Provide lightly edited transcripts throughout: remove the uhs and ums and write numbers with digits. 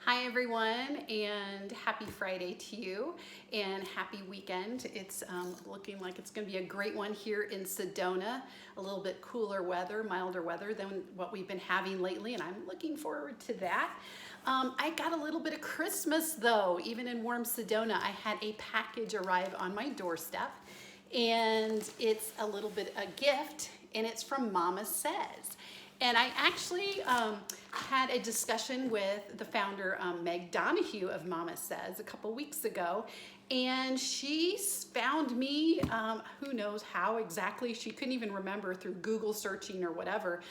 Hi everyone, and happy Friday to you, and happy weekend. It's looking like it's going to be a great one here in Sedona. A little bit cooler weather, milder weather than what we've been having lately, and I'm looking forward to that. I got a little bit of Christmas though, even in warm Sedona. I had a package arrive on my doorstep, and it's a little bit a gift, and it's from MamaSezz. And I actually had a discussion with the founder, Meg Donahue of MamaSezz, a couple weeks ago, and she found me, who knows how exactly, she couldn't even remember through Google searching or whatever.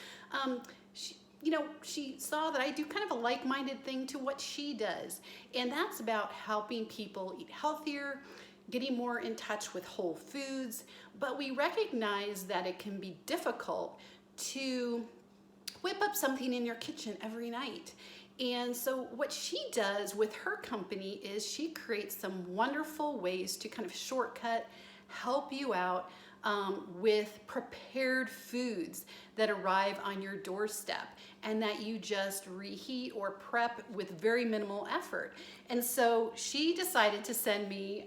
She saw that I do kind of a like-minded thing to what she does, and that's about helping people eat healthier, getting more in touch with whole foods, but we recognize that it can be difficult to whip up something in your kitchen every night. And so what she does with her company is she creates some wonderful ways to kind of shortcut, help you out with prepared foods that arrive on your doorstep and that you just reheat or prep with very minimal effort. And so she decided to send me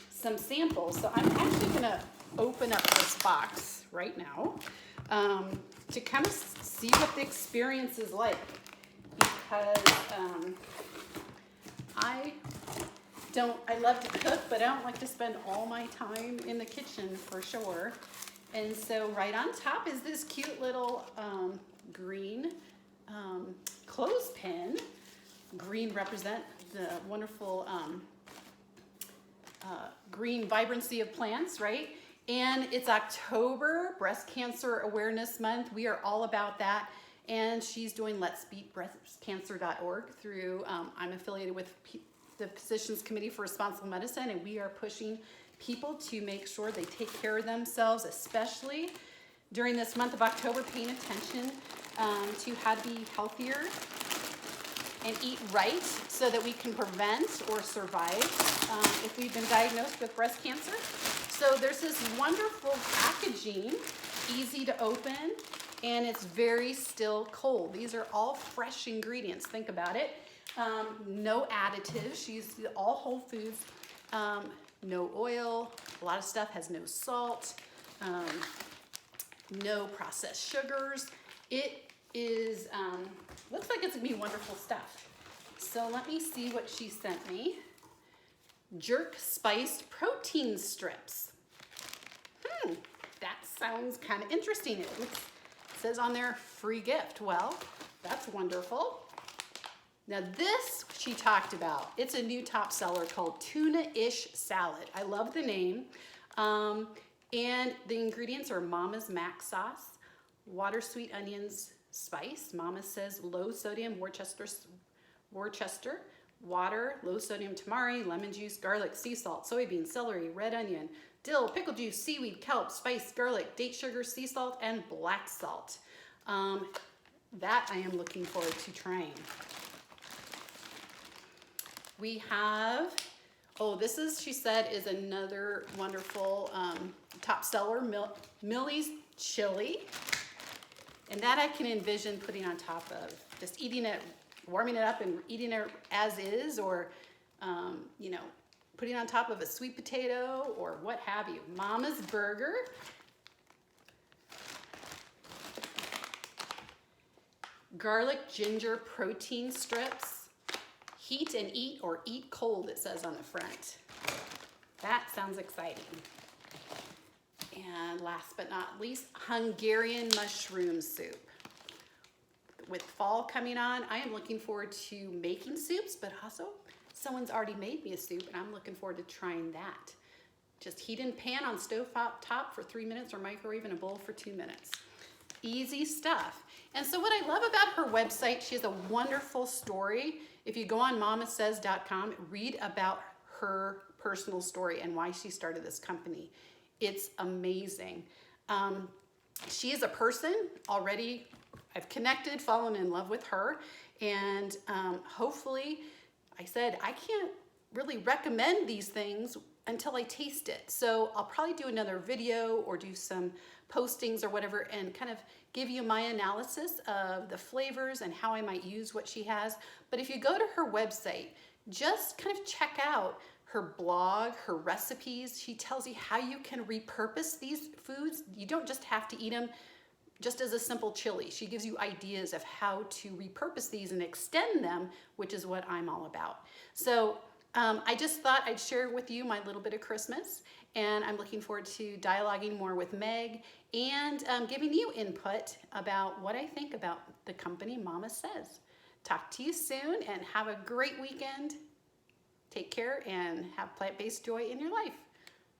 some samples. So I'm actually gonna open up this box right now to kind of see what the experience is like, because I love to cook, but I don't like to spend all my time in the kitchen for sure. And so right on top is this cute little green clothespin. Green represent the wonderful green vibrancy of plants, right? And it's October, Breast Cancer Awareness Month. We are all about that. And she's doing Let's Beat BreastCancer.org through, I'm affiliated with the Physicians Committee for Responsible Medicine, and we are pushing people to make sure they take care of themselves, especially during this month of October, paying attention to how to be healthier and eat right so that we can prevent or survive if we've been diagnosed with breast cancer. So there's this wonderful packaging, easy to open, and it's very still cold. These are all fresh ingredients, think about it. No additives, she uses all whole foods, no oil, a lot of stuff has no salt, no processed sugars. It is, looks like it's gonna be wonderful stuff. So let me see what she sent me. Jerk spiced protein strips. That sounds kind of interesting. It says on there, free gift. Well, that's wonderful. Now this she talked about. It's a new top seller called Tuna-ish Salad. I love the name. And the ingredients are Mama's Mac sauce, water, sweet onions, spice, MamaSezz low sodium Worcester, water, low sodium tamari, lemon juice, garlic, sea salt, soybean, celery, red onion, dill, pickle juice, seaweed, kelp, spice, garlic, date sugar, sea salt, and black salt. That I am looking forward to trying. We have, this is, she said, is another wonderful top seller, Millie's chili. And that I can envision putting on top of just eating it, warming it up and eating it as is, or, putting on top of a sweet potato or what have you. Mama's Burger. Garlic ginger protein strips. Heat and eat or eat cold, it says on the front. That sounds exciting. And last but not least, Hungarian mushroom soup. With fall coming on, I am looking forward to making soups, but also someone's already made me a soup, and I'm looking forward to trying that. Just heat in pan on stove top for 3 minutes or microwave in a bowl for 2 minutes. Easy stuff. And so what I love about her website, she has a wonderful story. If you go on MamaSezz.com, read about her personal story and why she started this company. It's amazing. She is a person already, I've connected, fallen in love with her, and hopefully, I said, I can't really recommend these things until I taste it. So I'll probably do another video or do some postings or whatever and kind of give you my analysis of the flavors and how I might use what she has. But if you go to her website, just kind of check out her blog, her recipes. She tells you how you can repurpose these foods. You don't just have to eat them just as a simple chili. She gives you ideas of how to repurpose these and extend them, which is what I'm all about. So I just thought I'd share with you my little bit of Christmas, and I'm looking forward to dialoguing more with Meg and giving you input about what I think about the company MamaSezz. Talk to you soon and have a great weekend. Take care and have plant-based joy in your life.